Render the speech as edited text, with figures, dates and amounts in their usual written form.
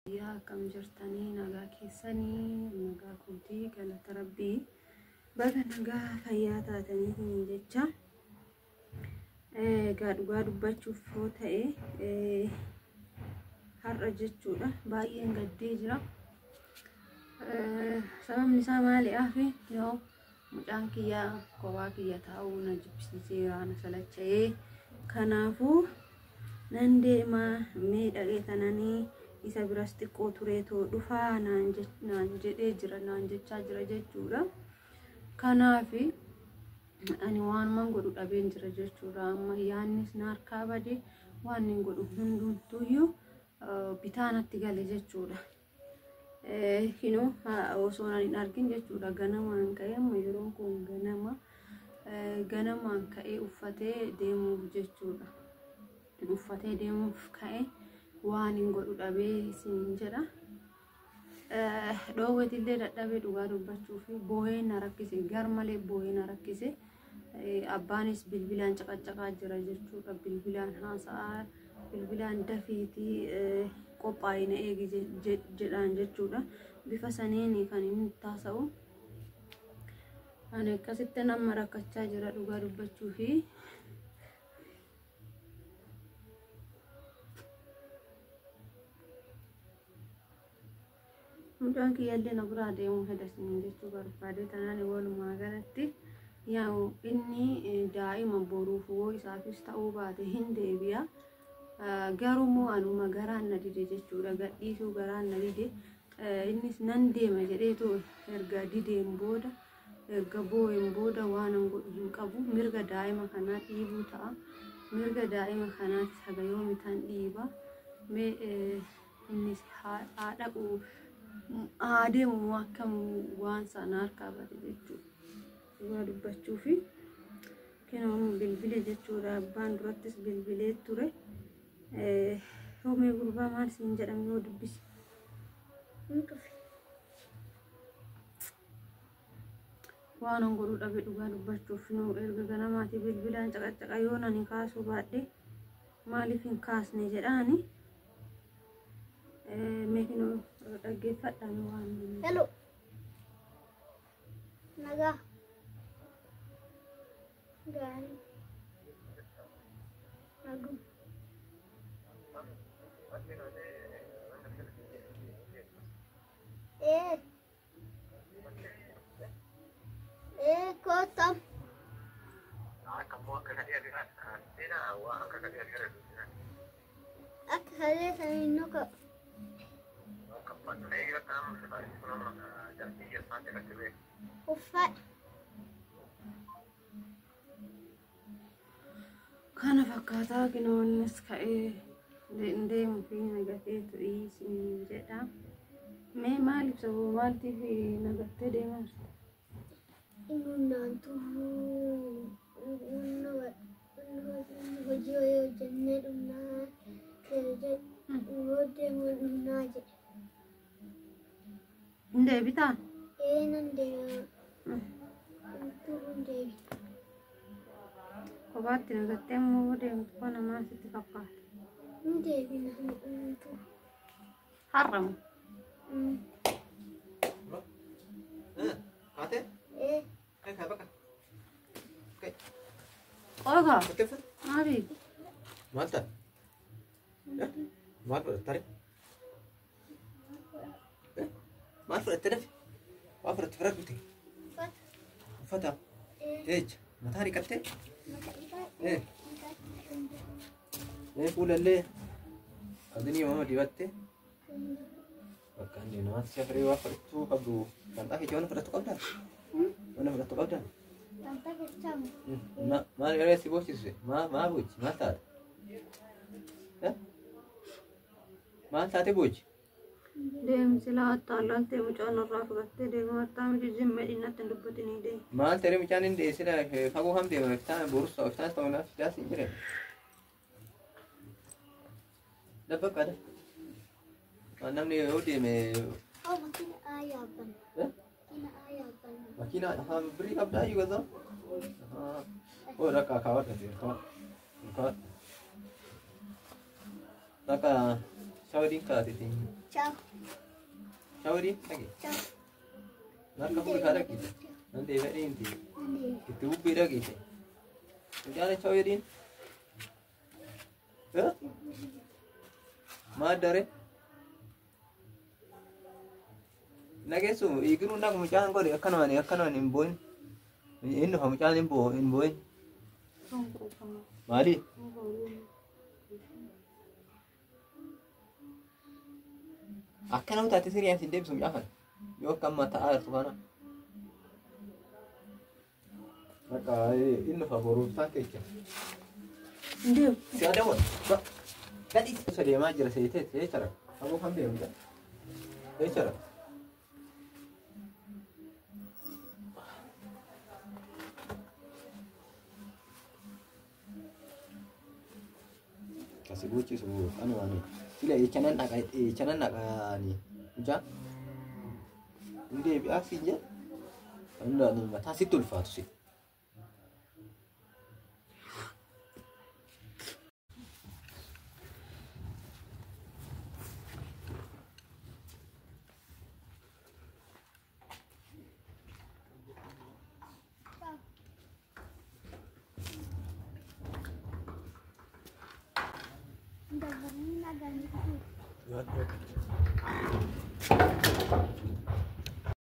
يا كم جرتني نجا كيسني نجا كنتي قال تربي بقى نجا فياتا تني جتة قاد بتشوف فوتها هرجت شولا باين قدي جرا سبب نساء مالي أخي يوم مجانكي يا كواكي يا تاو نجيب سيران سلتشي كنافو نندي ما ميد أجتناني isa birasti qotureeto dhufa naan jedhee jira naan jechaa jira jechuudha. Kanaafi ani waan man godhu dhabeen jira jechuudha. Amma yaannis na harkaa bade waan hin godhu hundumtuyyuu bitaanatti gale jechuudha. Kinoo osoo hin argin jechuudha ganamaan ka'ee amma yeroon kun ganamaan ka'ee uffatee deemuuf jechuudha. Uffatee deemuuf ka'ee waan hin godhu dhabee isin jedha. Dhoowwetillee dadhabee dhugaa dubbachuu fi boo'ee na rakkise garmalee boo'ee na rakkise. Abbaanis bilbilaan caqacaqaa jira jechuudha. Bilbilaan haasa'aa bilbilaan dafiitii qophaa'ee na eegi jedhaan jechuudha. Bifa saniin kan inni taasa'u. Ani akkasitti nama rakkachaa jira dhugaa dubbachuu fi mucaan kiyyaallee na biraa deemuu hedasiin jechuu barbaade tanaan walumaa galatti yaa'u inni daa'ima boruuf woo isaafis ta'uu baate hin deebi'a. Garuu anuma garaan na dide jechuudha gadhiisuu garaan na dide innis nan deema jedheetu erga dideen booda erga boo'een booda waan an godhu hin qabu. Mirga daa'ima kanaa dhiibuu ta'a. Mirga daa'ima kanaatti haga yoomitaan dhiiba mee innis haa dhaqu adeemu akkam waan sana harkaa bade jechuudha. Dhugaa dubbachuu fi kennamu bilbilee jechuudha. Abbaan durattis bilbilee ture. Hoomee gurbaa maal siin jedhamu yoo dubbisi. Waan an godhu dhabe dhugaa dubbachuuf nu erga ganamaati bilbilaan caqacaqa yoo nani kaasuu baadhe maaliif hin kaasne jedhaani. Meekino dhaggeeffadhaan waan hello nagaa gaarii nagum kotam akka halee saniin nuka kana fakkaataa kinoonnis ka'ee deemu fi nagateetu isin jedha. Mee maaliif sababa maaltiif nagattee deemaa jirti? Innaantu hojii hojjennee dhumnaa deemuu dhumnaa jedhe. Deebitaa? Nan deema. Deebi. Kophaatti nagattee immoo deemtu kana maal sitti fakkaata? Deebina. Har'amu? Ate? Kan bakka. Oga. Betul. Abi. Mata. Ya? Mata tarik. Mata tarik. Apa tarik betul? Fata. Mata hari kate. Pulalle. Adini mama diwatte. Bakka ni nama siapa riwa pertu kabru. Tantah hijauan pertu kabda. Mana pertu kabda? Tanta kecamu. Ma era si bos sih. Ma buj, ma tat. Ya? Ma tat buj. Deemsi laattaalaaltee mucaan irraa fudhattee deemaa hattaa miti jimmee dhinnatti hin dubbatinii deemu. Maal ta'ee mucaan hin deessine fagoo ham deema iftaan borussa iftaan ta'uudhaaf sidaas hin jireen. Dabbaqaadha. Waan namni yoo deeme. Makiina ayyaabban. Makiina birii qabdaa iyyuu gaza. Oo rakkaa kaawwadha deemu kaawwadha. Maka shawarin ka titin. Ciao. Shawarin lagi. Ciao. Narka pun kara kita. Nanti beri inti. Ande. Itu bira kita. Jangan shawarin. Eh? Madare. Nagesu igunu nak mucahan kau dia akan imboin. Ini ham mucahan imboin. Mali. Akan aku tadi sini yang sindem sumjahan. Yo kam mata air tu mana. Maka ini favorit tak kek. Ndio. Si ada pun. Tadi saya majer saya cara. Aku kan dia enggak. Saya cara. Kasih buci semua anu. Sila icanan nak ni. Uja. Ini biasa je. Anda ni mata situl farsi. Udah berenang agak gitu. Buat.